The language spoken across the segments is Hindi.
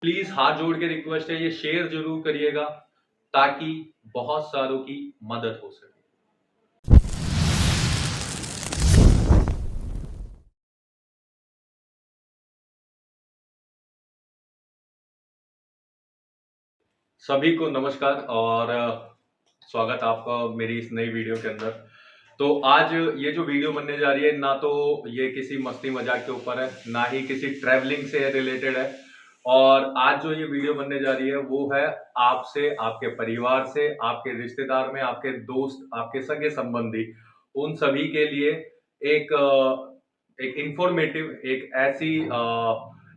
प्लीज हाथ जोड़ के रिक्वेस्ट है, ये शेयर जरूर करिएगा ताकि बहुत सारों की मदद हो सके। सभी को नमस्कार और स्वागत आपका मेरी इस नई वीडियो के अंदर। तो आज ये जो वीडियो बनने जा रही है, ना तो ये किसी मस्ती मजाक के ऊपर है, ना ही किसी ट्रैवलिंग से रिलेटेड है। और आज जो ये वीडियो बनने जा रही है वो है आपसे, आपके परिवार से, आपके रिश्तेदार में, आपके दोस्त, आपके सगे संबंधी, उन सभी के लिए एक एक इंफॉर्मेटिव, एक ऐसी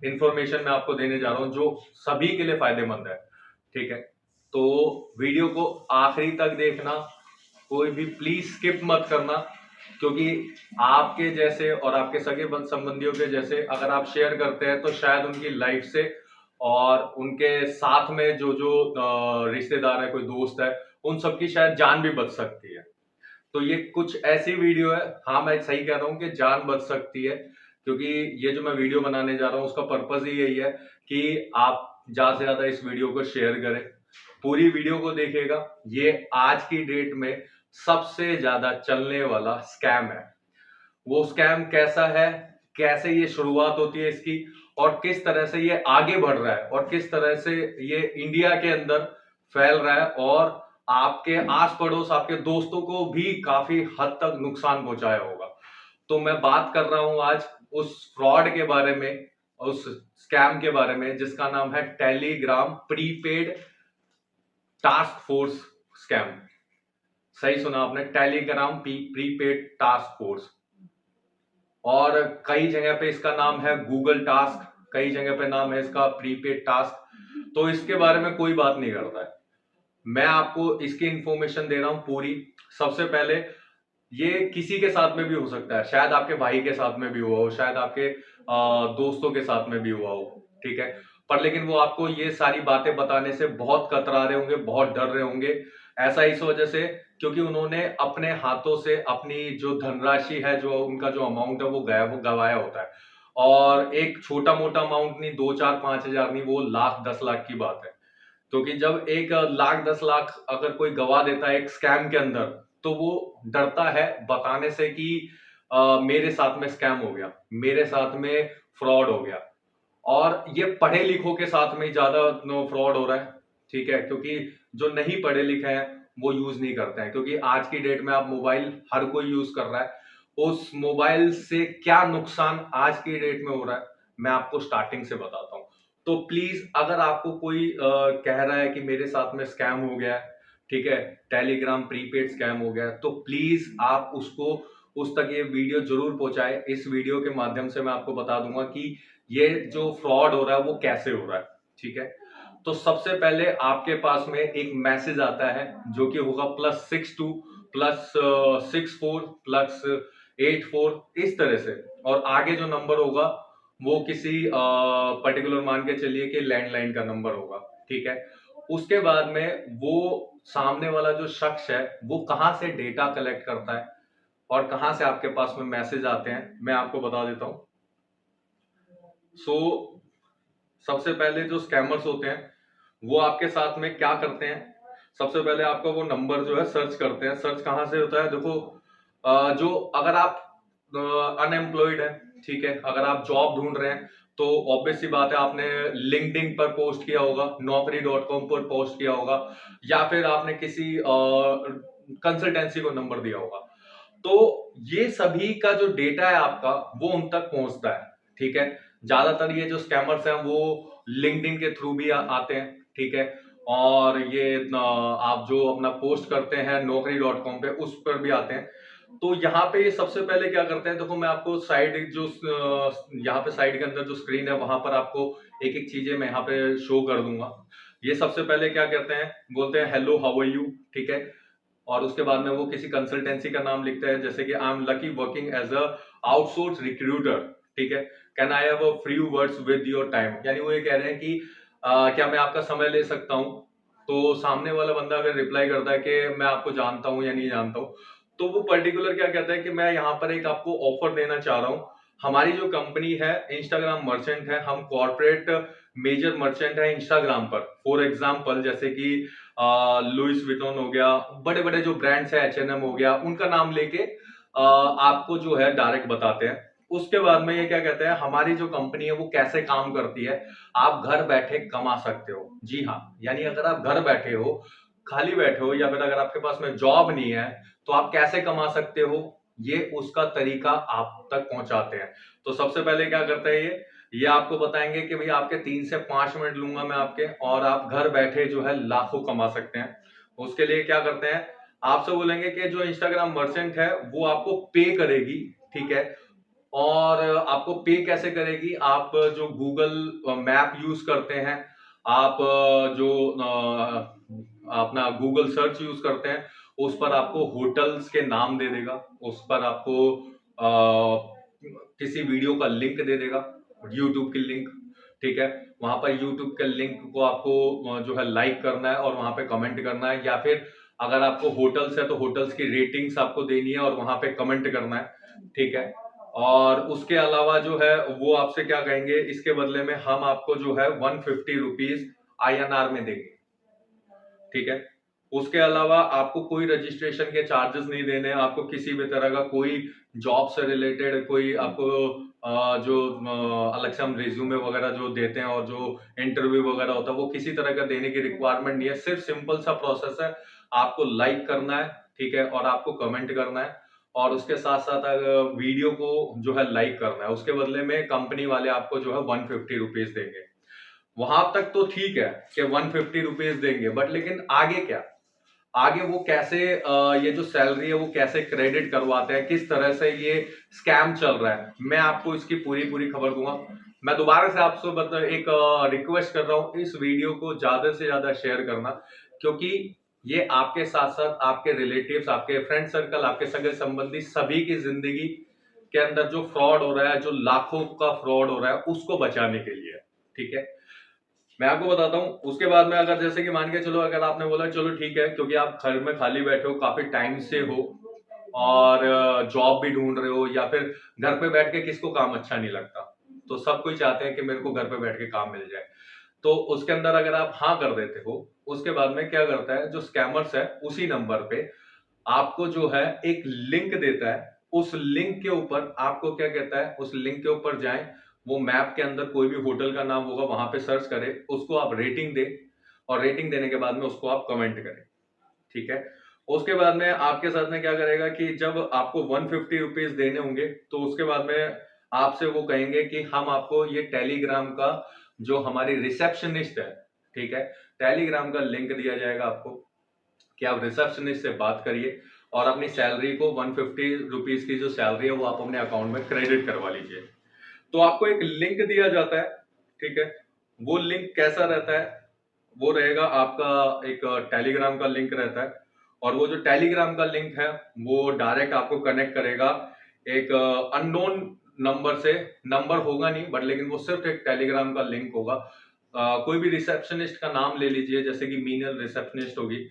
इंफॉर्मेशन मैं आपको देने जा रहा हूँ जो सभी के लिए फायदेमंद है। ठीक है, तो वीडियो को आखिरी तक देखना, कोई भी प्लीज स्किप मत करना, क्योंकि आपके जैसे और आपके सगे संबंधियों के जैसे अगर आप शेयर करते हैं तो शायद उनकी लाइफ से और उनके साथ में जो जो रिश्तेदार है, कोई दोस्त है, उन सबकी शायद जान भी बच सकती है। तो ये कुछ ऐसी वीडियो है, हाँ मैं सही कह रहा हूँ कि जान बच सकती है, क्योंकि ये जो मैं वीडियो बनाने जा रहा हूँ उसका पर्पज ही यही है कि आप ज्यादा से ज्यादा इस वीडियो को शेयर करें, पूरी वीडियो को देखिएगा। ये आज की डेट में सबसे ज्यादा चलने वाला स्कैम है। वो स्कैम कैसा है, कैसे ये शुरुआत होती है इसकी, और किस तरह से ये आगे बढ़ रहा है, और किस तरह से ये इंडिया के अंदर फैल रहा है, और आपके आस पड़ोस, आपके दोस्तों को भी काफी हद तक नुकसान पहुंचाया होगा। तो मैं बात कर रहा हूं आज उस फ्रॉड के बारे में, उस स्कैम के बारे में जिसका नाम है Telegram prepaid task force scam. सही सुना आपने, टेलीग्राम प्रीपेड टास्क फोर्स। और कई जगह पे इसका नाम है गूगल टास्क, कई जगह पे नाम है इसका प्रीपेड टास्क। तो इसके बारे में कोई बात नहीं करता है, मैं आपको इसकी इंफॉर्मेशन दे रहा हूं पूरी। सबसे पहले, ये किसी के साथ में भी हो सकता है, शायद आपके भाई के साथ में भी हुआ हो, शायद आपके दोस्तों के साथ में भी हुआ हो। ठीक है, पर लेकिन वो आपको ये सारी बातें बताने से बहुत कतरा रहे होंगे, बहुत डर रहे होंगे। ऐसा इस वजह से क्योंकि उन्होंने अपने हाथों से अपनी जो धनराशि है, जो उनका जो अमाउंट है, वो गवाया होता है। और एक छोटा मोटा अमाउंट नहीं, 2 4 5 हजार नहीं, वो लाख 10 लाख की बात है। क्योंकि जब 1 लाख 10 लाख अगर कोई गवा देता है एक स्कैम के अंदर, तो वो डरता है बताने से कि मेरे साथ में स्कैम हो गया, मेरे साथ में फ्रॉड हो गया। और ये पढ़े लिखों के साथ में ज्यादा फ्रॉड हो रहा है। ठीक है, क्योंकि जो नहीं पढ़े लिखे हैं वो यूज नहीं करते हैं, क्योंकि आज की डेट में आप मोबाइल हर कोई यूज कर रहा है। उस मोबाइल से क्या नुकसान आज की डेट में हो रहा है, मैं आपको स्टार्टिंग से बताता हूं। तो प्लीज, अगर आपको कोई कह रहा है कि मेरे साथ में स्कैम हो गया है, ठीक है, टेलीग्राम प्रीपेड स्कैम हो गया है, तो प्लीज आप उसको, उस तक ये वीडियो जरूर पहुंचाए। इस वीडियो के माध्यम से मैं आपको बता दूंगा कि ये जो फ्रॉड हो रहा है वो कैसे हो रहा है। ठीक है, तो सबसे पहले आपके पास में एक मैसेज आता है जो कि होगा +62 +64 +84, इस तरह से। और आगे जो नंबर होगा वो किसी पर्टिकुलर मान के चलिए कि लैंडलाइन का नंबर होगा। ठीक है, उसके बाद में वो सामने वाला जो शख्स है वो कहां से डेटा कलेक्ट करता है और कहां से आपके पास में मैसेज आते हैं, मैं आपको बता देता हूं। सो सबसे पहले जो स्कैमर्स होते हैं वो आपके साथ में क्या करते हैं, सबसे पहले आपका वो नंबर जो है सर्च करते हैं। सर्च कहाँ से होता है, देखो, जो अगर आप अनएम्प्लॉयड है, ठीक है, अगर आप जॉब ढूंढ रहे हैं, तो ऑब्वियस सी बात है आपने लिंक्डइन पर पोस्ट किया होगा, naukri.com पर पोस्ट किया होगा, या फिर आपने किसी कंसल्टेंसी को नंबर दिया होगा। तो ये सभी का जो डेटा है आपका वो उन तक पहुंचता है। ठीक है, ज्यादातर ये जो स्कैमर्स हैं वो लिंक्डइन के थ्रू भी आते हैं। ठीक है, और ये आप जो अपना पोस्ट करते हैं naukri.com पे, उस पर भी आते हैं। तो यहाँ पे ये सबसे पहले क्या करते हैं, देखो मैं आपको साइड जो यहाँ पे साइड के अंदर जो स्क्रीन है वहां पर आपको एक एक चीजें मैं यहाँ पे शो कर दूंगा। ये सबसे पहले क्या कहते हैं, बोलते हैं हेलो हाउ आर यू। ठीक है, और उसके बाद में वो किसी कंसल्टेंसी का नाम लिखते हैं, जैसे कि I am Lucky working as a outsource recruiter. ठीक है, can I have a few words with your time, यानी वो ये कह रहे हैं कि क्या मैं आपका समय ले सकता हूं। तो सामने वाला बंदा अगर रिप्लाई करता है कि मैं आपको जानता हूं या नहीं जानता हूं, तो वो पर्टिकुलर क्या कहता है कि मैं यहाँ पर एक आपको ऑफर देना चाह रहा हूँ। हमारी जो कंपनी है इंस्टाग्राम मर्चेंट है, हम कॉर्पोरेट मेजर मर्चेंट है इंस्टाग्राम पर, फॉर एग्जांपल जैसे कि लुइस विटॉन हो गया, बड़े बड़े जो ब्रांड्स है, H&M हो गया, उनका नाम लेके आपको जो है डायरेक्ट बताते हैं। उसके बाद में ये क्या कहते हैं, हमारी जो कंपनी है वो कैसे काम करती है, आप घर बैठे कमा सकते हो। जी हाँ, यानी अगर आप घर बैठे हो, खाली बैठे हो, या फिर अगर आपके पास में जॉब नहीं है, तो आप कैसे कमा सकते हो, ये उसका तरीका आप तक पहुंचाते हैं। तो सबसे पहले क्या करते हैं, ये आपको बताएंगे कि भाई आपके 3 से 5 मिनट लूंगा मैं आपके, और आप घर बैठे जो है लाखों कमा सकते हैं। उसके लिए क्या करते हैं, आपसे बोलेंगे कि जो इंस्टाग्राम मर्चेंट है वो आपको पे करेगी, ठीक है। और आपको पे कैसे करेगी, आप जो गूगल मैप यूज करते हैं, आप जो अपना गूगल सर्च यूज करते हैं, उस पर आपको होटल्स के नाम दे देगा, उस पर आपको किसी वीडियो का लिंक दे देगा, यूट्यूब की लिंक, ठीक है। वहां पर यूट्यूब के लिंक को आपको जो है लाइक करना है और वहां पे कमेंट करना है, या फिर अगर आपको होटल्स है तो होटल्स की रेटिंग्स आपको देनी है और वहां पे कमेंट करना है, ठीक है। और उसके अलावा जो है वो आपसे क्या कहेंगे, इसके बदले में हम आपको जो है 150 रुपीज INR में देंगे, ठीक है। उसके अलावा आपको कोई रजिस्ट्रेशन के चार्जेस नहीं देने, आपको किसी भी तरह का कोई जॉब से रिलेटेड कोई आपको जो अलग से हम रिज्यूमे वगैरह जो देते हैं और जो इंटरव्यू वगैरह होता है वो किसी तरह का देने की रिक्वायरमेंट नहीं है। सिर्फ सिंपल सा प्रोसेस है, आपको लाइक करना है, ठीक है, और आपको कमेंट करना है, और उसके साथ साथ वीडियो को जो है लाइक करना है। उसके बदले में कंपनी वाले आपको जो है 150 रुपीज देंगे। वहां तक तो ठीक है कि 150 रुपीज देंगे, बट लेकिन आगे क्या, आगे वो कैसे ये जो सैलरी है वो कैसे क्रेडिट करवाते हैं, किस तरह से ये स्कैम चल रहा है, मैं आपको इसकी पूरी पूरी खबर दूंगा। मैं दोबारा से आपसे एक रिक्वेस्ट कर रहा हूँ, इस वीडियो को ज्यादा से ज्यादा शेयर करना, क्योंकि ये आपके साथ साथ आपके रिलेटिव्स, आपके फ्रेंड सर्कल, आपके सगे संबंधी सभी की जिंदगी के अंदर जो फ्रॉड हो रहा है, जो लाखों का फ्रॉड हो रहा है, उसको बचाने के लिए, ठीक है। मैं आपको बताता हूँ। उसके बाद में अगर जैसे कि मान के चलो, अगर आपने बोला चलो ठीक है, क्योंकि आप घर में खाली बैठे हो, काफी टाइम से हो, और जॉब भी ढूंढ रहे हो, या फिर घर पे बैठ के किसको काम अच्छा नहीं लगता, तो सब कोई चाहते हैं कि मेरे को घर पे बैठ के काम मिल जाए। तो उसके अंदर अगर आप हाँ कर देते हो, उसके बाद में क्या करता है, जो स्कैमर्स है उसी नंबर पे आपको जो है एक लिंक देता है। उस लिंक के ऊपर आपको क्या कहता है, उस लिंक के ऊपर जाएं, वो मैप के अंदर कोई भी होटल का नाम होगा वहां पे सर्च करें, उसको आप रेटिंग दें, और रेटिंग देने के बाद में उसको आप कमेंट करें, ठीक है। उसके बाद में आपके साथ में क्या करेगा कि जब आपको 150 रुपीज देने होंगे, तो उसके बाद में आपसे वो कहेंगे कि हम आपको ये टेलीग्राम का जो हमारी रिसेप्शनिस्ट है, ठीक है, टेलीग्राम का लिंक दिया जाएगा आपको, कि आप रिसेप्शनिस्ट से बात करिए और अपनी सैलरी को 150 रुपीज की जो सैलरी है वो आप अपने अकाउंट में क्रेडिट करवा लीजिए। तो आपको एक लिंक दिया जाता है, ठीक है। वो लिंक कैसा रहता है, वो रहेगा आपका एक टेलीग्राम का लिंक रहता है, और वो जो टेलीग्राम का लिंक है वो डायरेक्ट आपको कनेक्ट करेगा एक अननोन नंबर से। नंबर होगा नहीं, बट लेकिन वो सिर्फ एक टेलीग्राम का लिंक होगा। कोई भी रिसेप्शनिस्ट का नाम ले लीजिए, जैसे कि मीनल रिसेप्शनिस्ट होगी,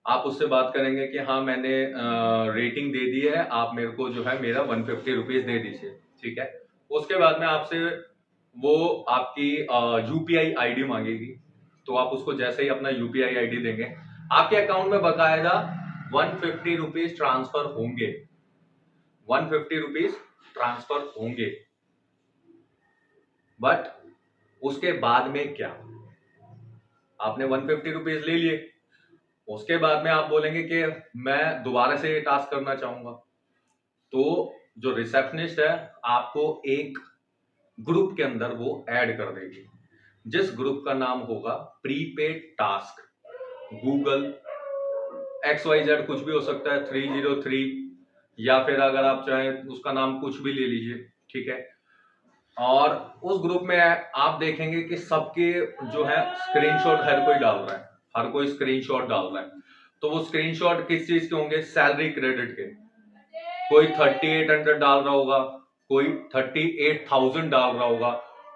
आप उससे बात करेंगे कि हाँ मैंने रेटिंग दे दी है, आप मेरे को जो है मेरा 150 रुपीज दे दीजिए, ठीक है। उसके बाद में आपसे वो आपकी UPI ID मांगेगी, तो आप उसको जैसे ही अपना UPI ID देंगे, आपके अकाउंट में बकायदा 150 रुपीज ट्रांसफर होंगे, 150 रुपीज ट्रांसफर होंगे। बट उसके बाद में क्या, आपने 150 रुपीज ले लिए, उसके बाद में आप बोलेंगे कि मैं दोबारा से ये टास्क करना चाहूंगा, तो जो रिसेप्शनिस्ट है आपको एक ग्रुप के अंदर वो ऐड कर देगी, जिस ग्रुप का नाम होगा प्रीपेड टास्क, गूगल XYZ, कुछ भी हो सकता है, 303, या फिर अगर आप चाहें उसका नाम कुछ भी ले लीजिए, ठीक है। और उस ग्रुप में आप देखेंगे कि सबके जो है स्क्रीनशॉट हर कोई डाल रहा है, हर कोई स्क्रीनशॉट डाल रहा है। तो वो स्क्रीनशॉट किस चीज के होंगे, सैलरी क्रेडिट के। कोई 3800 डाल रहा होगा, कोई 38,000 डाल रहा होगा,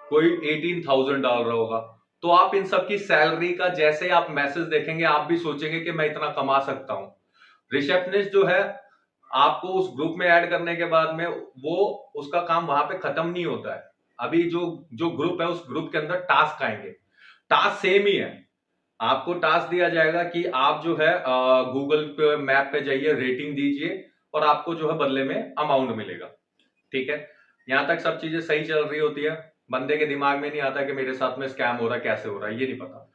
कोई 18,000 डाल रहा होगा। तो आप इन सब की सैलरी का जैसे आप मैसेज देखेंगे, आप भी सोचेंगे कि मैं इतना कमा सकता हूं। रिसेप्शनिस्ट जो है आपको उस ग्रुप में ऐड करने के बाद में वो उसका काम वहां पे खत्म नहीं होता है। अभी जो जो ग्रुप है उस ग्रुप के अंदर टास्क आएंगे, टास्क सेम ही है। आपको टास्क दिया जाएगा कि आप जो है गूगल पे मैप पे जाइए, रेटिंग दीजिए और आपको जो है बदले में अमाउंट मिलेगा। ठीक है, यहां तक सब चीजें सही चल रही होती है। बंदे के दिमाग में नहीं आता कि मेरे साथ में स्कैम हो रहा है, कैसे हो रहा है ये नहीं पता।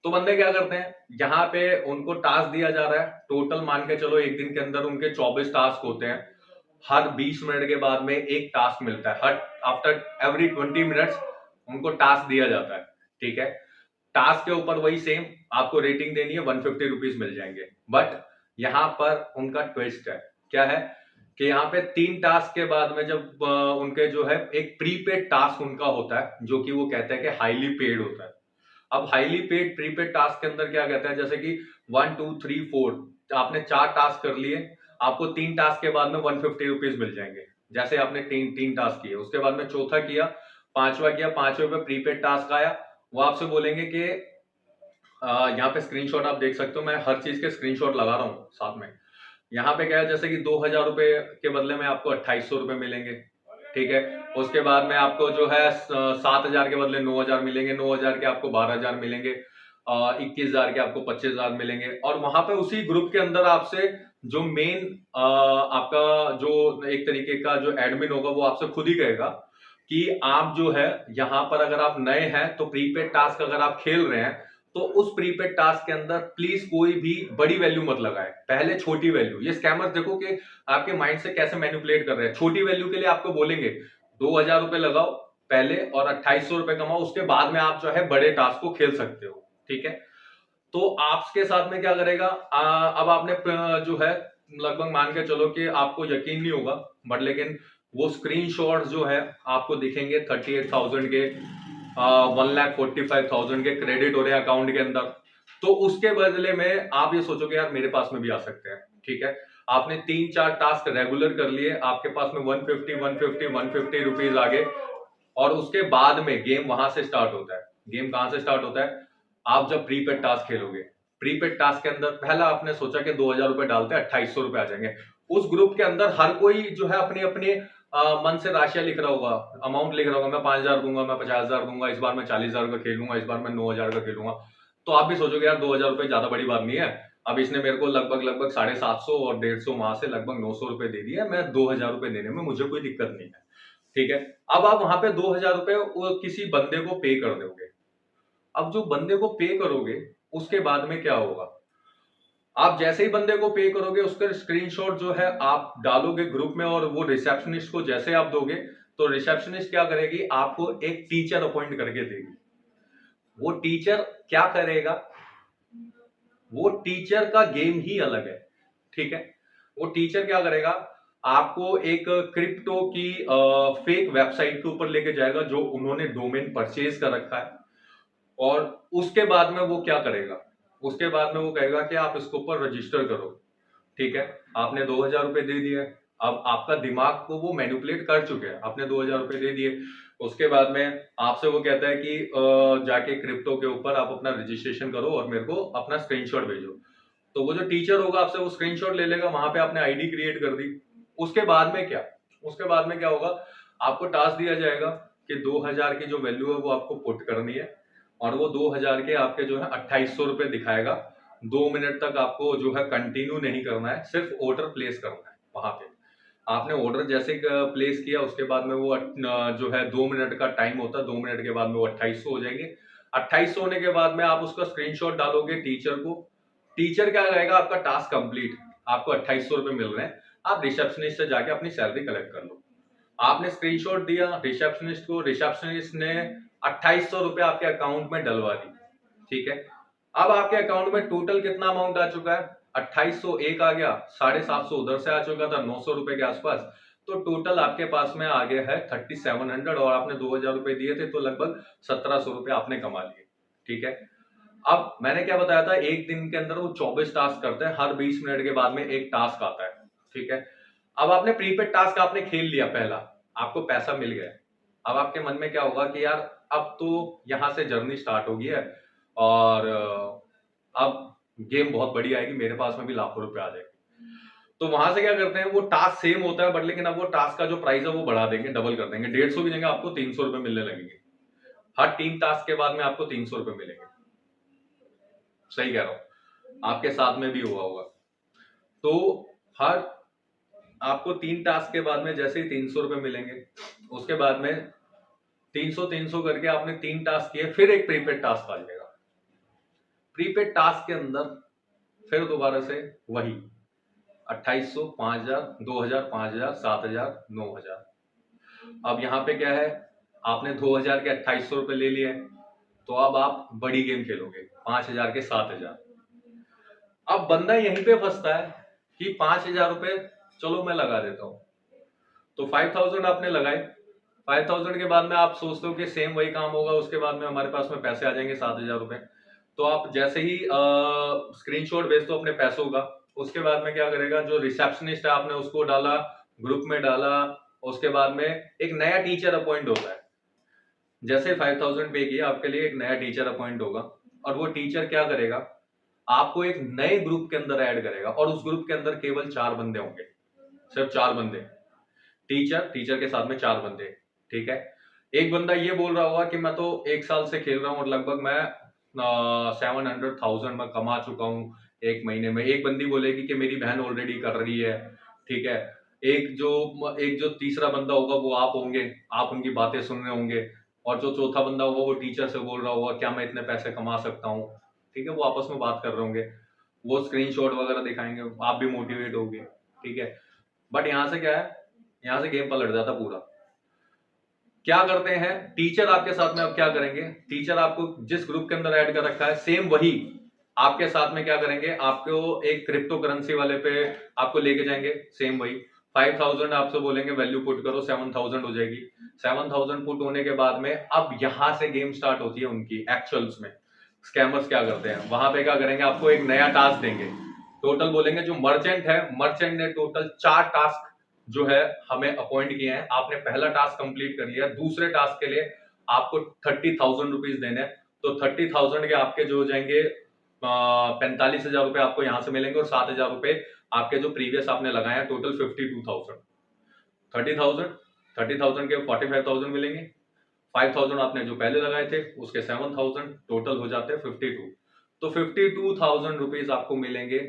तो बंदे क्या करते हैं, यहाँ पे उनको टास्क दिया जा रहा है, टोटल मान के चलो एक दिन के अंदर उनके 24 टास्क होते हैं। हर 20 मिनट के बाद में एक टास्क मिलता है, हर आफ्टर एवरी 20 मिनट्स उनको टास्क दिया जाता है। ठीक है, टास्क के ऊपर वही सेम आपको रेटिंग देनी है, 150 रुपीज मिल जाएंगे। बट यहाँ पर उनका ट्विस्ट है, क्या है कि यहाँ पे 3 टास्क के बाद में जब उनके जो है एक प्रीपेड टास्क उनका होता है, जो कि वो कहते हैं कि हाईली पेड होता है। अब हाईली पेड प्रीपेड टास्क के अंदर क्या कहते हैं, जैसे कि 1 2 3 4 आपने 4 टास्क कर लिए, आपको 3 टास्क के बाद में 150 रुपीज मिल जाएंगे। जैसे आपने तीन टास्क किए, उसके बाद में चौथा किया, पांचवा किया, 5वें पे प्रीपेड टास्क आया, वो आपसे बोलेंगे कि यहाँ पे स्क्रीनशॉट आप देख सकते हो, मैं हर चीज के स्क्रीनशॉट लगा रहा हूँ साथ में। यहाँ पे क्या है, जैसे कि 2000 रुपए के बदले में आपको 2800 रुपए मिलेंगे। ठीक है, उसके बाद में आपको जो है 7000 के बदले 9000 मिलेंगे, 9000 के आपको 12000 मिलेंगे, 21000 के आपको 25000 मिलेंगे। और वहां पे उसी ग्रुप के अंदर आपसे जो मेन आपका जो एक तरीके का जो एडमिन होगा वो आपसे खुद ही कहेगा कि आप जो है यहाँ पर अगर आप नए हैं तो प्रीपेड टास्क अगर आप खेल रहे हैं तो उस प्रीपेड टास्क के अंदर प्लीज कोई भी बड़ी वैल्यू मत लगाए, पहले छोटी वैल्यू। ये स्कैमर्स देखो कि आपके माइंड से कैसे मैनिपुलेट कर रहे हैं। छोटी वैल्यू के लिए आपको बोलेंगे 2000 रुपए लगाओ पहले और 2800 रुपए कमाओ, उसके बाद में आप जो है बड़े टास्क को खेल सकते हो। ठीक है, तो आपके साथ में क्या करेगा, अब आपने जो है लगभग मान के चलो कि आपको यकीन नहीं होगा, बट लेकिन वो स्क्रीनशॉट जो है आपको दिखेंगे 38,000 के, 1,45,000 के क्रेडिट हो रहे हैं अकाउंट के अंदर। तो उसके बदले में आप ये सोचोगे यार मेरे पास में भी आ सकते हैं। ठीक है, आपने 3 4 टास्क रेगुलर कर लिए, आपके पास में 150 रुपीज आ गए। और उसके बाद में गेम वहां से स्टार्ट होता है। गेम कहां से स्टार्ट होता है, आप जब प्रीपेड टास्क खेलोगे, प्रीपेड टास्क के अंदर पहला आपने सोचा कि 2000 रुपए डालते हैं 2800 रुपए आ जाएंगे। उस ग्रुप के अंदर हर कोई जो है अपने अपने मन से राशियां लिख रहा होगा, अमाउंट लिख रहा होगा, मैं 5000 दूंगा, मैं 50,000 दूंगा, इस बार मैं 40,000 का खेलूंगा, इस बार मैं 9000 का खेलूंगा। तो आप भी सोचोगे यार 2000 रुपए ज्यादा बड़ी बात नहीं है, अब इसने मेरे को लगभग लगभग 750 और 150 वहां से लगभग 900 रुपए दे दिया, मैं 2000 रुपए देने में मुझे कोई दिक्कत नहीं है। ठीक है, अब आप वहां पे 2000 रुपए किसी बंदे को पे कर दोगे। अब जो बंदे को पे करोगे उसके बाद में क्या होगा, आप जैसे ही बंदे को पे करोगे उसका स्क्रीनशॉट जो है आप डालोगे ग्रुप में और वो रिसेप्शनिस्ट को जैसे आप दोगे तो रिसेप्शनिस्ट क्या करेगी, आपको एक टीचर अपॉइंट करके देगी। वो टीचर क्या करेगा, वो टीचर का गेम ही अलग है। ठीक है, वो टीचर क्या करेगा, आपको एक क्रिप्टो की फेक वेबसाइट के ऊपर लेके जाएगा जो उन्होंने डोमेन परचेज कर रखा है। और उसके बाद में वो क्या करेगा, उसके बाद में वो कहेगा कि आप इसके ऊपर रजिस्टर करो। ठीक है, आपने 2000 रुपए दे दिए, अब आपका दिमाग को वो मैनिपुलेट कर चुके हैं, आपने 2000 रुपए दे दिए। उसके बाद में आपसे वो कहता है कि जाके क्रिप्टो के ऊपर आप अपना रजिस्ट्रेशन करो और मेरे को अपना स्क्रीनशॉट भेजो। तो वो जो टीचर होगा आपसे वो स्क्रीनशॉट ले लेगा, वहां पे आपने आईडी क्रिएट कर दी। उसके बाद में क्या, उसके बाद में क्या होगा, आपको टास्क दिया जाएगा कि 2000 की जो वैल्यू है वो आपको पुट करनी है और वो 2000 के आपके जो है 2800 रुपए दिखाएगा। 2 मिनट तक आपको जो है कंटिन्यू नहीं करना है, सिर्फ ऑर्डर प्लेस करना है। वहां पे आपने ऑर्डर जैसे प्लेस किया उसके बाद में वो जो है 2 मिनट का टाइम होता है, 2 मिनट के बाद में वो 2800 हो जाएंगे। 2800 होने के बाद में आप उसका स्क्रीनशॉट डालोगे टीचर को, टीचर क्या करेगा, आपका टास्क कंप्लीट, आपको 2800 रुपए मिल रहे हैं, आप रिसेप्शनिस्ट से जाके अपनी सैलरी कलेक्ट कर लो। आपने स्क्रीनशॉट दिया रिसेप्शनिस्ट को, रिसेप्शनिस्ट ने 2800 रुपए आपके अकाउंट में डलवा दी। ठीक है, अब आपके अकाउंट में टोटल कितना अमाउंट आ चुका है, 2800 एक आ गया, 750 उधर से आ चुका था, 900 रुपए के आसपास। तो टोटल आपके पास में आ गया है 3700 और आपने 2000 रुपए दिए थे तो लगभग 1700 रुपए आपने कमा लिए। ठीक है, अब मैंने क्या बताया था, एक दिन के अंदर वो 24 टास्क करते हैं, हर 20 मिनट के बाद में एक टास्क आता है। ठीक है, अब आपने प्रीपेड टास्क आपने खेल लिया पहला, आपको पैसा मिल गया। अब आपके मन में क्या होगा कि यार अब तो यहां से जर्नी स्टार्ट हो गई है और अब गेम बहुत बड़ी आएगी, मेरे पास में भी लाखों रुपए आ जाएंगे। तो वहां से क्या करते हैं, वो टास्क सेम होता है बट लेकिन अब वो टास्क का जो प्राइस है वो बढ़ा देंगे, डबल कर देंगे। 150 की जगह आपको 300 रुपए मिलने लगेंगे। हर 3 टास्क के बाद में आपको 300 रुपए मिलेंगे। सही कह रहा हूं, आपके साथ में भी हुआ होगा। तो हर आपको 3 टास्क के बाद में जैसे ही 300 रुपए मिलेंगे, उसके बाद में 300 करके आपने 3 टास्क किए, फिर एक प्रीपेड टास्क आ जाएगा। प्रीपेड टास्क के अंदर फिर दोबारा से वही 2800, 5000, 2000, 5000, 7000, 9000। अब यहाँ पे क्या है, आपने 2000 के 2800 रुपए ले लिए, तो अब आप बड़ी गेम खेलोगे 5000 के 7000। अब बंदा यहीं पे फंसता है कि 5000 रुपए चलो मैं लगा देता हूं, तो 5000 आपने लगाए। 5000 के बाद में आप सोचते हो कि सेम वही काम होगा, उसके बाद में हमारे पास में पैसे आ जाएंगे 7000 रुपए। तो आप जैसे ही स्क्रीनशॉट भेज दो अपने पैसों का, उसके बाद में क्या करेगा, जो रिसेप्शनिस्ट है आपने उसको डाला, ग्रुप में डाला, उसके बाद में एक नया टीचर अपॉइंट होता है। जैसे 5000 पे किया, आपके लिए एक नया टीचर अपॉइंट होगा, और वो टीचर क्या करेगा, आपको एक नए ग्रुप के अंदर ऐड करेगा, और उस ग्रुप के अंदर केवल 4 बंदे होंगे, सिर्फ 4 बंदे। टीचर के साथ में 4 बंदे, ठीक है। एक बंदा ये बोल रहा होगा कि मैं तो 1 साल से खेल रहा हूँ और लगभग मैं 700,000 मैं कमा चुका हूँ एक महीने में। एक बंदी बोलेगी कि मेरी बहन ऑलरेडी कर रही है, ठीक है। एक जो तीसरा बंदा होगा वो आप होंगे, आप उनकी बातें सुन रहे होंगे, और जो चौथा बंदा होगा वो टीचर से बोल रहा होगा क्या मैं इतने पैसे कमा सकता हूँ, ठीक है। वो आपस में बात कर रहे होंगे, वो स्क्रीनशॉट वगैरह दिखाएंगे, आप भी मोटिवेट होगे, ठीक है। बट यहाँ से क्या है, यहाँ से गेम पलट जाता पूरा। क्या करते हैं, टीचर आपके साथ में अब क्या करेंगे, टीचर आपको जिस ग्रुप के अंदर ऐड कर रखा है सेम वही आपके साथ में क्या करेंगे, आपको एक क्रिप्टो करेंसी वाले पे आपको लेके जाएंगे, सेम वही 5000 आपसे बोलेंगे वैल्यू पुट करो, 7000 हो जाएगी। 7000 पुट होने के बाद में अब यहां से गेम स्टार्ट होती है उनकी एक्चुअल्स में। स्कैमर्स क्या करते हैं, वहां पे क्या करेंगे, आपको एक नया टास्क देंगे। टोटल बोलेंगे जो मर्चेंट है, मर्चेंट ने टोटल 4 टास्क जो है हमें अपॉइंट किए हैं, आपने पहला टास्क कंप्लीट कर लिया, दूसरे टास्क के लिए आपको 30,000 रुपीज देने, तो 30,000 के आपके जो हो जाएंगे 45,000 रुपए आपको यहां से मिलेंगे, और 7,000 रुपए आपके जो प्रीवियस आपने लगाए हैं, टोटल 52,000। 30,000 के 45,000 मिलेंगे, 5,000 आपने जो पहले लगाए थे उसके 7,000, टोटल हो जाते हैं 52। तो 52,000 रुपीज आपको मिलेंगे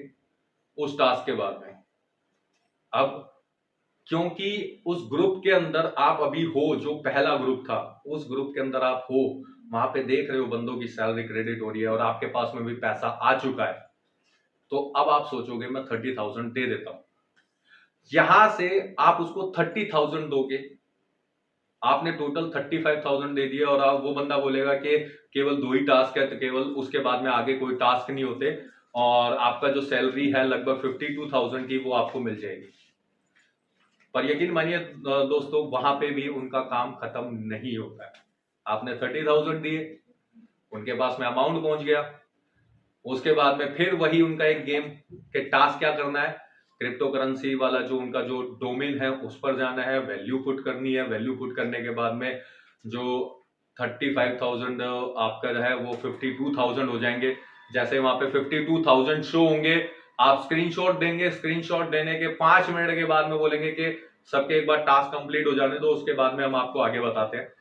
उस टास्क के बाद में। अब क्योंकि उस ग्रुप के अंदर आप अभी हो, जो पहला ग्रुप था उस ग्रुप के अंदर आप हो, वहां पे देख रहे हो बंदों की सैलरी क्रेडिट हो रही है और आपके पास में भी पैसा आ चुका है, तो अब आप सोचोगे मैं 30,000 दे देता हूं। यहां से आप उसको 30,000 दोगे, आपने टोटल 35,000 दे दिया, और आप वो बंदा बोलेगा कि केवल 2 ही टास्क है, तो केवल उसके बाद में आगे कोई टास्क नहीं होते, और आपका जो सैलरी है लगभग 52,000 की वो आपको मिल जाएगी। पर यकीन मानिए दोस्तों, वहां पे भी उनका काम खत्म नहीं होता है। आपने 30,000 दिए, उनके पास में अमाउंट पहुंच गया, उसके बाद में फिर वही उनका एक गेम के टास्क क्या करना है, क्रिप्टो करेंसी वाला जो उनका जो डोमेन है उस पर जाना है, वैल्यू पुट करनी है, वैल्यू पुट करने के बाद में जो 35,000 आपका है वो 52,000 हो जाएंगे। जैसे वहां पे 52,000 शो होंगे, आप स्क्रीनशॉट देंगे, स्क्रीनशॉट देने के 5 मिनट के बाद में बोलेंगे कि सबके एक बार टास्क कंप्लीट हो जाने दो, उसके बाद में हम आपको आगे बताते हैं।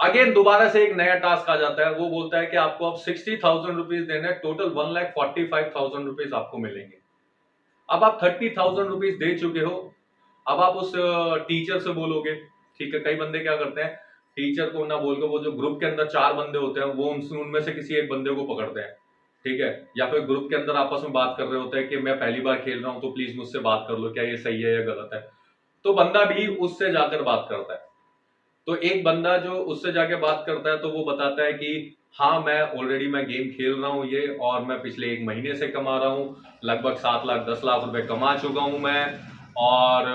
अगेन दोबारा से एक नया टास्क आ जाता है, वो बोलता है कि आपको अब 60,000 रुपीज देने, टोटल 1,45,000 रुपीज आपको मिलेंगे। अब आप 30,000 रुपीज दे चुके हो, अब आप उस टीचर से बोलोगे, ठीक है। कई बंदे क्या करते हैं, टीचर को ना बोलकर वो जो ग्रुप के अंदर 4 बंदे होते हैं वो उनमें से किसी एक बंदे को पकड़ते हैं, ठीक है। या फिर ग्रुप के अंदर आपस में बात कर रहे होते हैं कि मैं पहली बार खेल रहा हूं तो प्लीज मुझसे बात कर लो, क्या ये सही है या गलत है। तो बंदा भी उससे जाकर बात करता है। तो एक बंदा जो उससे जाके बात करता है तो वो बताता है कि हाँ मैं ऑलरेडी मैं गेम खेल रहा हूँ ये, और मैं पिछले 1 महीने से कमा रहा हूँ, लगभग 7 लाख 10 लाख रुपए कमा चुका हूँ मैं, और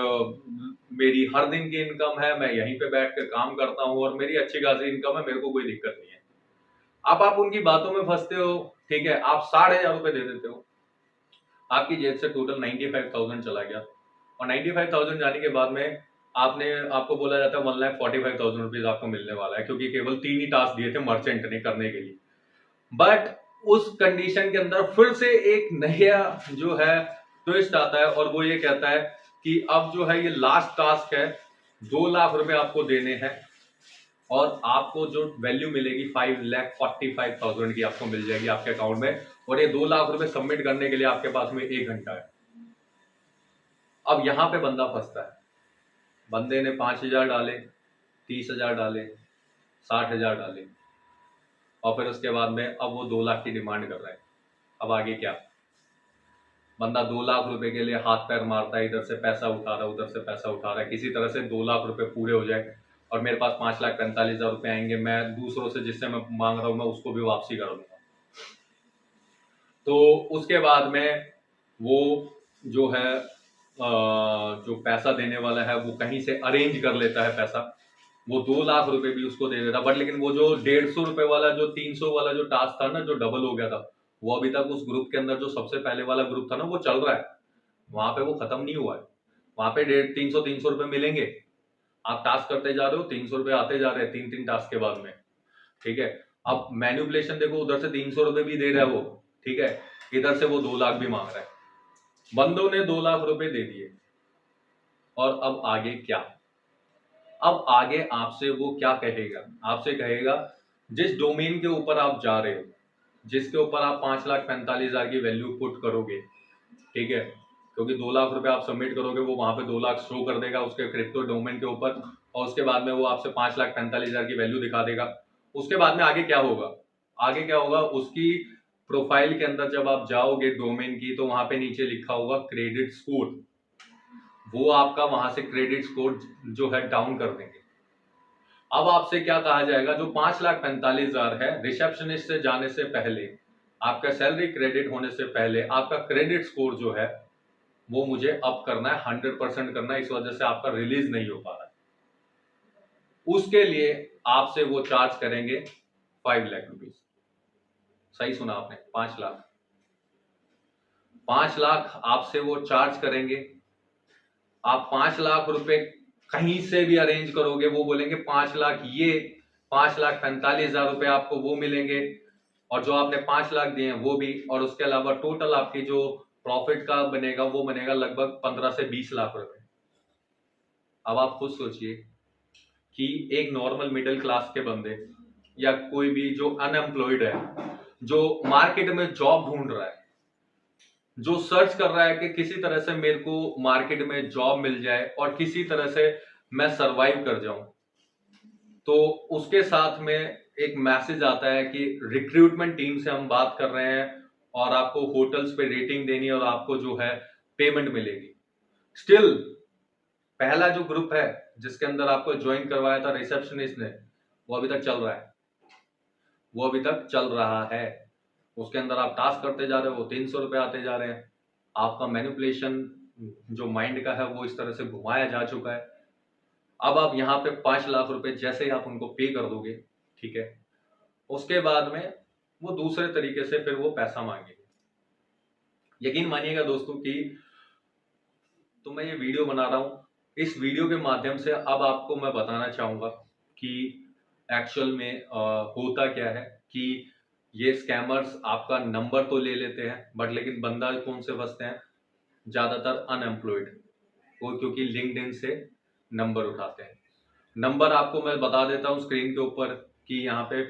मेरी हर दिन की इनकम है, मैं यहीं पे बैठ कर काम करता हूँ और मेरी अच्छी खासी इनकम है, मेरे को कोई दिक्कत नहीं है। अब आप उनकी बातों में फंसते हो, ठीक है। आप 6,500 रुपए दे देते हो, आपकी जेब से टोटल 95,000 चला गया, और 95,000 जाने के बाद में आपको बोला जाता है 1,45,000 रुपीज आपको मिलने वाला है, क्योंकि केवल 3 ही टास्क दिए थे मर्चेंट ने करने के लिए। बट उस कंडीशन के अंदर फिर से एक नया जो है ट्विस्ट आता है और वो ये कहता है कि अब जो है ये लास्ट टास्क है, 2 लाख रुपए आपको देने हैं और आपको जो वैल्यू मिलेगी 5,45,000 की आपको मिल जाएगी आपके अकाउंट में, और ये 2 लाख रुपए सबमिट करने के लिए आपके पास में 1 घंटा है। अब यहां पे बंदा फंसता है। बंदे ने 5,000 डाले, 30,000 डाले, 60,000 डाले, और फिर उसके बाद में अब वो 2 लाख की डिमांड कर रहा है। अब आगे क्या? बंदा 2 लाख रुपए के लिए हाथ पैर मारता है, इधर से पैसा उठा रहा है, उधर से पैसा उठा रहा है, किसी तरह से 2 लाख रुपए पूरे हो जाए और मेरे पास 5,45,000 रुपए आएंगे, मैं दूसरों से जिससे मैं मांग रहा हूं मैं उसको भी वापसी कर दूंगा। तो उसके बाद में वो जो है जो पैसा देने वाला है वो कहीं से अरेंज कर लेता है पैसा, वो 2 लाख रुपए भी उसको दे देता। बट लेकिन वो जो 150 रुपए वाला, जो 300 वाला जो टास्क था ना, जो डबल हो गया था, वो अभी तक उस ग्रुप के अंदर, जो सबसे पहले वाला ग्रुप था ना, वो चल रहा है। वहां पे वो खत्म नहीं हुआ है। वहां पे 300 रुपए मिलेंगे। आप टास्क करते जा रहे हो, 300 रुपए आते जा रहे हैं 3 टास्क के बाद में। ठीक है, अब मैन्युपुलेशन देखो, उधर से 300 रुपए भी दे रहा है वो। ठीक है, इधर से वो 2 लाख भी मांग रहा है। बंदों ने 2 लाख रुपए दे दिए, और अब आगे क्या? अब आगे आपसे वो क्या कहेगा? आपसे कहेगा, जिस डोमेन के ऊपर आप जा रहे हो, जिसके ऊपर आप 5,45,000 की वैल्यू पुट करोगे, ठीक है, क्योंकि 2 लाख रुपए आप सबमिट करोगे, वो वहां पे 2 लाख शो कर देगा उसके क्रिप्टो डोमेन के ऊपर, और उसके बाद में वो आपसे 5,45,000 की वैल्यू दिखा देगा। उसके बाद में आगे क्या होगा? आगे क्या होगा? उसकी प्रोफाइल के अंदर जब आप जाओगे डोमेन की, तो वहां पे नीचे लिखा होगा क्रेडिट स्कोर। वो आपका वहां से क्रेडिट स्कोर जो है डाउन कर देंगे। अब आपसे क्या कहा जाएगा? जो 5,45,000 है, रिसेप्शनिस्ट से जाने से पहले, आपका सैलरी क्रेडिट होने से पहले, आपका क्रेडिट स्कोर जो है वो मुझे अप करना है, 100% करना है, इस वजह से आपका रिलीज नहीं हो पा रहा है। उसके लिए आपसे वो चार्ज करेंगे 5 लाख रुपीज। सही सुना आपने, 5 लाख। 5 लाख आपसे वो चार्ज करेंगे। आप 5 लाख रुपए कहीं से भी अरेंज करोगे, वो बोलेंगे 5 लाख ये, 5,45,000 रुपए आपको वो मिलेंगे, और जो आपने 5 लाख दिए हैं वो भी, और उसके अलावा टोटल आपकी जो प्रॉफिट का बनेगा वो बनेगा लगभग 15 से 20 लाख रुपए। अब आप खुद सोचिए कि एक नॉर्मल मिडिल क्लास के बंदे, या कोई भी जो अनएम्प्लॉयड है, जो मार्केट में जॉब ढूंढ रहा है, जो सर्च कर रहा है कि किसी तरह से मेरे को मार्केट में जॉब मिल जाए और किसी तरह से मैं सरवाइव कर जाऊं, तो उसके साथ में एक मैसेज आता है कि रिक्रूटमेंट टीम से हम बात कर रहे हैं और आपको होटल्स पे रेटिंग देनी है और आपको जो है पेमेंट मिलेगी। स्टिल पहला जो ग्रुप है जिसके अंदर आपको ज्वाइन करवाया था रिसेप्शनिस्ट ने, वो अभी तक चल रहा है। वो अभी तक चल रहा है। उसके अंदर आप टास्क करते जा रहे हो, वो 300 रुपए आते जा रहे हैं। आपका मैनिपुलेशन जो माइंड का है वो इस तरह से घुमाया जा चुका है। अब आप यहाँ पे 5 लाख रुपए जैसे ही आप उनको पे कर दोगे, ठीक है, उसके बाद में वो दूसरे तरीके से फिर वो पैसा मांगेंगे। यकीन मानिएगा दोस्तों कि तो मैं ये वीडियो बना रहा हूँ, इस वीडियो के माध्यम से अब आपको मैं बताना चाहूंगा कि एक्चुअल में होता क्या है, कि ये स्कैमर्स आपका नंबर तो ले लेते हैं, बट लेकिन बंदा कौन से फंसते हैं? ज्यादातर अनएम्प्लॉयड, वो क्योंकि लिंक्डइन से नंबर उठाते हैं। नंबर आपको मैं बता देता हूँ स्क्रीन के ऊपर कि यहाँ पे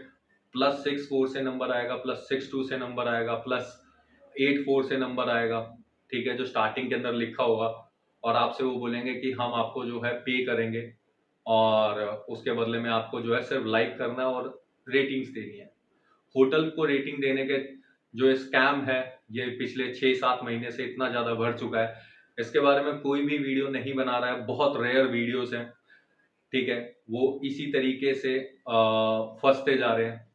+64 से नंबर आएगा, +62 से नंबर आएगा, +84 से नंबर आएगा, ठीक है, जो स्टार्टिंग के अंदर लिखा होगा, और आपसे वो बोलेंगे कि हम आपको जो है पे करेंगे और उसके बदले में आपको जो है सिर्फ लाइक करना है और रेटिंग्स देनी है। होटल को रेटिंग देने के जो स्कैम है, ये पिछले 6-7 महीने से इतना ज्यादा बढ़ चुका है, इसके बारे में कोई भी वीडियो नहीं बना रहा है। बहुत रेयर वीडियोस हैं, ठीक है, वो इसी तरीके से फंसते जा रहे हैं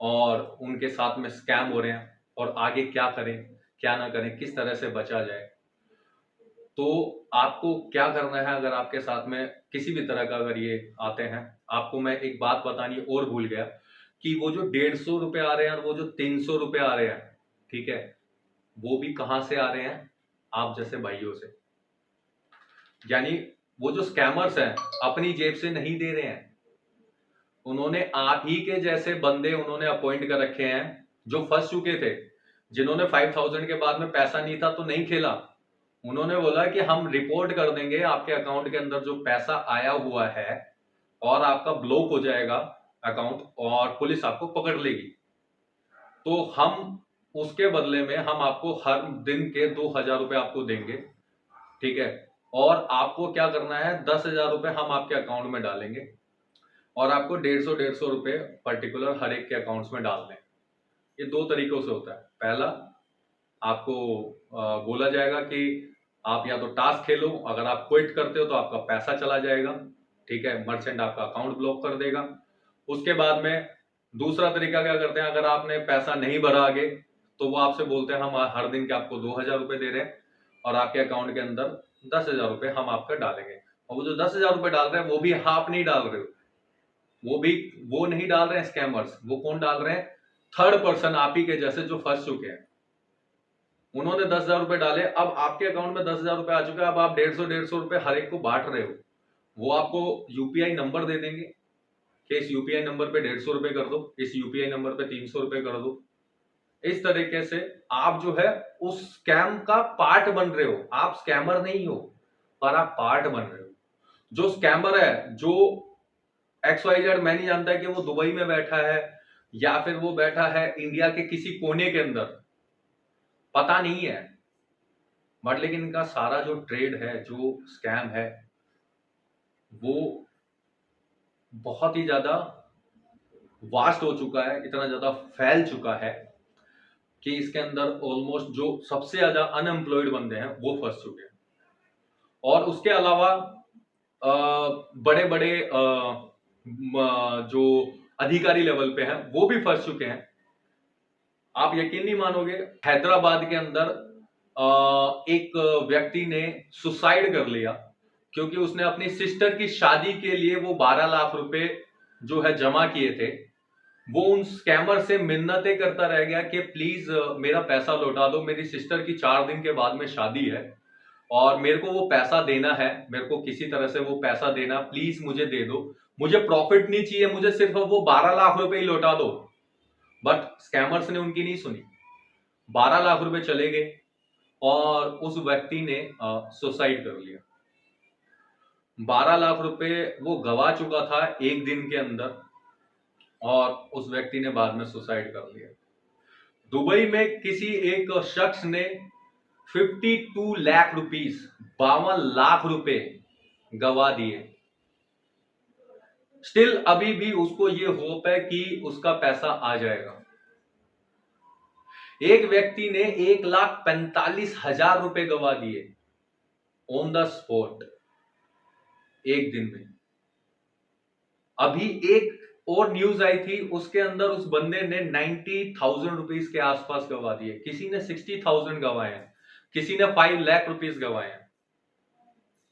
और उनके साथ में स्कैम हो रहे हैं। और आगे क्या करें, क्या ना करें, किस तरह से बचा जाए? तो आपको क्या करना है? अगर आपके साथ में किसी भी तरह का अगर ये आते हैं, आपको मैं एक बात बतानी और भूल गया कि वो जो 150 रुपए आ रहे हैं और वो जो 300 रुपए आ रहे हैं, ठीक है, वो भी कहां से आ रहे हैं? आप जैसे भाइयों से। यानी वो जो स्कैमर्स हैं अपनी जेब से नहीं दे रहे हैं, उन्होंने आप ही के जैसे बंदे उन्होंने अपॉइंट कर रखे हैं जो फंस चुके थे, जिन्होंने 5,000 के बाद में पैसा नहीं था तो नहीं खेला, उन्होंने बोला कि हम रिपोर्ट कर देंगे आपके अकाउंट के अंदर जो पैसा आया हुआ है और आपका ब्लॉक हो जाएगा अकाउंट और पुलिस आपको पकड़ लेगी। तो हम उसके बदले में हम आपको हर दिन के 2,000 रुपए आपको देंगे, ठीक है। और आपको क्या करना है, 10,000 रुपए हम आपके अकाउंट में डालेंगे और आपको 150 रुपए पर्टिकुलर हर एक के अकाउंट्स में डालने हैं। ये दो तरीकों से होता है। पहला, आपको बोला जाएगा कि आप या तो टास्क खेलो, अगर आप क्विट करते हो तो आपका पैसा चला जाएगा, ठीक है, मर्चेंट आपका अकाउंट ब्लॉक कर देगा। उसके बाद में दूसरा तरीका क्या करते हैं, अगर आपने पैसा नहीं भरा आगे तो वो आपसे बोलते हैं हम हर दिन के आपको 2,000 रुपए दे रहे हैं और आपके अकाउंट के अंदर 10,000 रुपए हम आपका डालेंगे। और वो जो 10,000 रुपए डाल रहे हैं वो भी आप नहीं डाल रहे हो, वो नहीं डाल रहे हैं स्कैमर्स। वो कौन डाल रहे हैं, थर्ड पर्सन आप ही के जैसे जो फंस चुके हैं। उन्होंने 10,000 रुपए डाले, अब आपके अकाउंट में 10,000 रुपए आ चुके हैं, अब आप 150 रुपए हर एक को बांट रहे हो। वो आपको यूपीआई नंबर दे देंगे कि इस यूपीआई नंबर पे 150 रुपए कर दो, इस यूपीआई नंबर पे 300 रुपए कर दो। इस तरीके से आप जो है उस स्कैम का पार्ट बन रहे हो। आप स्कैमर नहीं हो पर आप पार्ट बन रहे हो। जो स्कैमर है, जो XYZ, मैं नहीं जानता कि वो दुबई में बैठा है या फिर वो बैठा है इंडिया के किसी कोने के अंदर, पता नहीं है। बट लेकिन इनका सारा जो ट्रेड है, जो स्कैम है, वो बहुत ही ज्यादा वास्ट हो चुका है, इतना ज्यादा फैल चुका है कि इसके अंदर ऑलमोस्ट जो सबसे ज्यादा अनएम्प्लॉयड बंदे हैं वो फंस चुके हैं। और उसके अलावा बड़े बड़े जो अधिकारी लेवल पे हैं वो भी फंस चुके हैं। आप यकीन नहीं मानोगे, हैदराबाद के अंदर एक व्यक्ति ने सुसाइड कर लिया क्योंकि उसने अपनी सिस्टर की शादी के लिए वो 12 लाख रुपए जो है जमा किए थे। वो उन स्कैमर से मिन्नतें करता रह गया कि प्लीज मेरा पैसा लौटा दो, मेरी सिस्टर की 4 दिन के बाद में शादी है और मेरे को वो पैसा देना है, मेरे को किसी तरह से वो पैसा देना, प्लीज मुझे दे दो, मुझे प्रॉफिट नहीं चाहिए, मुझे सिर्फ वो 12 लाख रुपए ही लौटा दो। बट स्कैमर्स ने उनकी नहीं सुनी, 12 लाख रुपए चले गए और उस व्यक्ति ने सुसाइड कर लिया। 12 लाख रुपए वो गवा चुका था एक दिन के अंदर और उस व्यक्ति ने बाद में सुसाइड कर लिया। दुबई में किसी एक शख्स ने 52 लाख रुपीस, 52 लाख रुपए गवा दिए। स्टिल अभी भी उसको ये होप है कि उसका पैसा आ जाएगा। एक व्यक्ति ने 1,45,000 रुपए गवा दिए ऑन द स्पॉट एक दिन में। अभी एक और न्यूज आई थी, उसके अंदर उस बंदे ने 90,000 रुपीस के आसपास गवा दिए, किसी ने 60,000 गवाए हैं, किसी ने 5 लाख रुपीस गवाए हैं।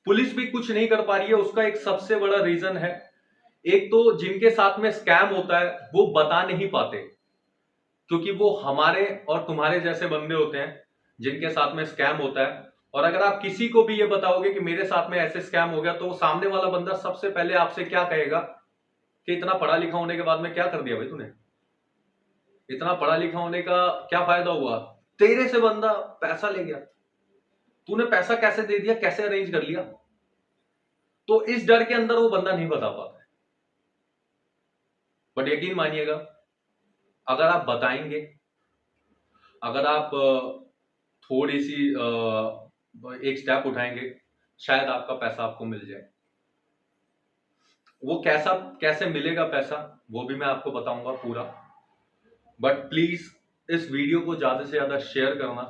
पुलिस भी कुछ नहीं कर पा रही है। उसका एक सबसे बड़ा रीजन है, एक तो जिनके साथ में स्कैम होता है वो बता नहीं पाते क्योंकि वो हमारे और तुम्हारे जैसे बंदे होते हैं जिनके साथ में स्कैम होता है। और अगर आप किसी को भी ये बताओगे कि मेरे साथ में ऐसे स्कैम हो गया तो सामने वाला बंदा सबसे पहले आपसे क्या कहेगा कि इतना पढ़ा लिखा होने के बाद में क्या कर दिया भाई तूने, इतना पढ़ा लिखा होने का क्या फायदा हुआ, तेरे से बंदा पैसा ले गया, तूने पैसा कैसे दे दिया, कैसे अरेंज कर लिया। तो इस डर के अंदर वो बंदा नहीं बता पाता है। बट यकीन मानिएगा, अगर आप बताएंगे, अगर आप थोड़ी सी एक स्टेप उठाएंगे, शायद आपका पैसा आपको मिल जाए। वो कैसे मिलेगा पैसा वो भी मैं आपको बताऊंगा पूरा। बट प्लीज इस वीडियो को ज्यादा से ज्यादा शेयर करना।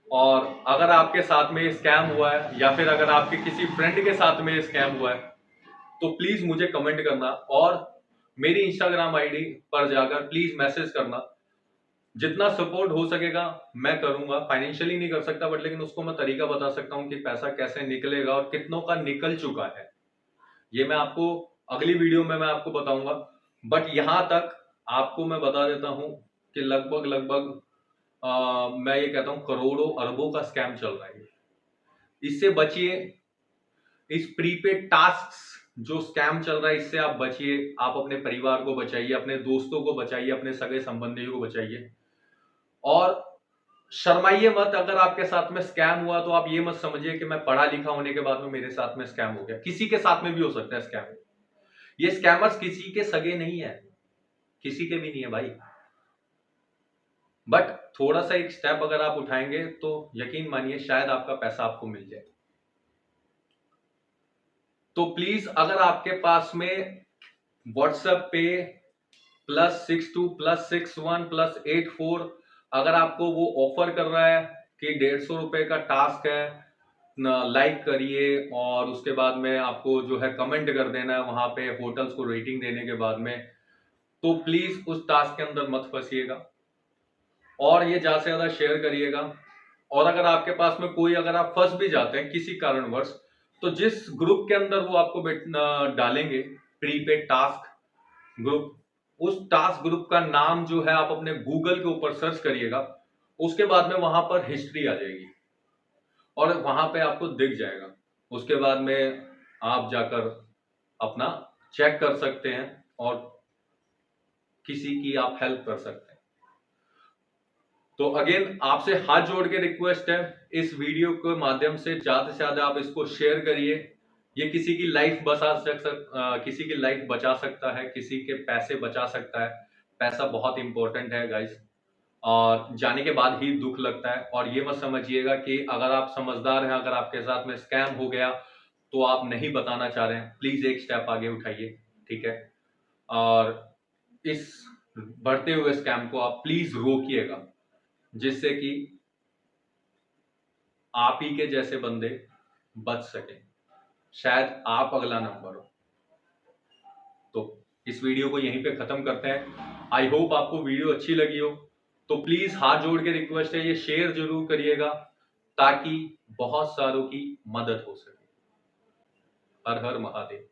और अगर आपके साथ में स्कैम हुआ है या फिर अगर आपके किसी फ्रेंड के साथ में स्कैम हुआ है तो प्लीज मुझे कमेंट करना और मेरी इंस्टाग्राम आईडी पर जाकर प्लीज मैसेज करना। जितना सपोर्ट हो सकेगा मैं करूंगा। फाइनेंशियली नहीं कर सकता बट लेकिन उसको मैं तरीका बता सकता हूं कि पैसा कैसे निकलेगा और कितनों का निकल चुका है। ये मैं आपको अगली वीडियो में मैं आपको बताऊंगा। बट यहां तक आपको मैं बता देता हूं कि लगभग मैं ये कहता हूं करोड़ों अरबों का स्कैम चल रहा है। इससे बचिए। इस प्रीपेड टास्क जो स्कैम चल रहा है इससे आप बचिए। आप अपने परिवार को बचाइए, अपने दोस्तों को बचाइए, अपने सगे संबंधियों को बचाइए। और शर्माइए मत। अगर आपके साथ में स्कैम हुआ तो आप ये मत समझिए कि मैं पढ़ा लिखा होने के बाद में मेरे साथ में स्कैम हो गया। किसी के साथ में भी हो सकता है स्कैम। ये स्कैमर्स किसी के सगे नहीं है, किसी के भी नहीं है भाई। बट थोड़ा सा एक स्टेप अगर आप उठाएंगे तो यकीन मानिए शायद आपका पैसा आपको मिल जाए। तो प्लीज अगर आपके पास में व्हाट्सएप पे +62+61+84 अगर आपको वो ऑफर कर रहा है कि 150 रुपए का टास्क है, लाइक करिए और उसके बाद में आपको जो है कमेंट कर देना है वहां पे होटल्स को रेटिंग देने के बाद में, तो प्लीज उस टास्क के अंदर मत फंसिएगा और ये ज्यादा से ज्यादा शेयर करिएगा। और अगर आपके पास में कोई, अगर आप फंस भी जाते हैं किसी कारणवश, तो जिस ग्रुप के अंदर वो आपको डालेंगे प्रीपेड टास्क ग्रुप, उस टास्क ग्रुप का नाम जो है आप अपने गूगल के ऊपर सर्च करिएगा। उसके बाद में वहां पर हिस्ट्री आ जाएगी और वहां पे आपको दिख जाएगा। उसके बाद में आप जाकर अपना चेक कर सकते हैं और किसी की आप हेल्प कर सकते हैं। तो अगेन आपसे हाथ जोड़ के रिक्वेस्ट है, इस वीडियो के माध्यम से ज्यादा आप इसको शेयर करिए। ये किसी की लाइफ किसी की लाइफ बचा सकता है, किसी के पैसे बचा सकता है। पैसा बहुत इंपॉर्टेंट है गाइस, और जाने के बाद ही दुख लगता है। और ये मत समझिएगा कि अगर आप समझदार हैं, अगर आपके साथ में स्कैम हो गया तो आप नहीं बताना चाह रहे हैं, प्लीज एक स्टेप आगे उठाइए, ठीक है। और इस बढ़ते हुए स्कैम को आप प्लीज रोकिएगा, जिससे कि आप ही के जैसे बंदे बच सके, शायद आप अगला नंबर हो। तो इस वीडियो को यहीं पे खत्म करते हैं। आई होप आपको वीडियो अच्छी लगी हो, तो प्लीज हाथ जोड़ के रिक्वेस्ट है ये शेयर जरूर करिएगा ताकि बहुत सारों की मदद हो सके। हर हर महादेव।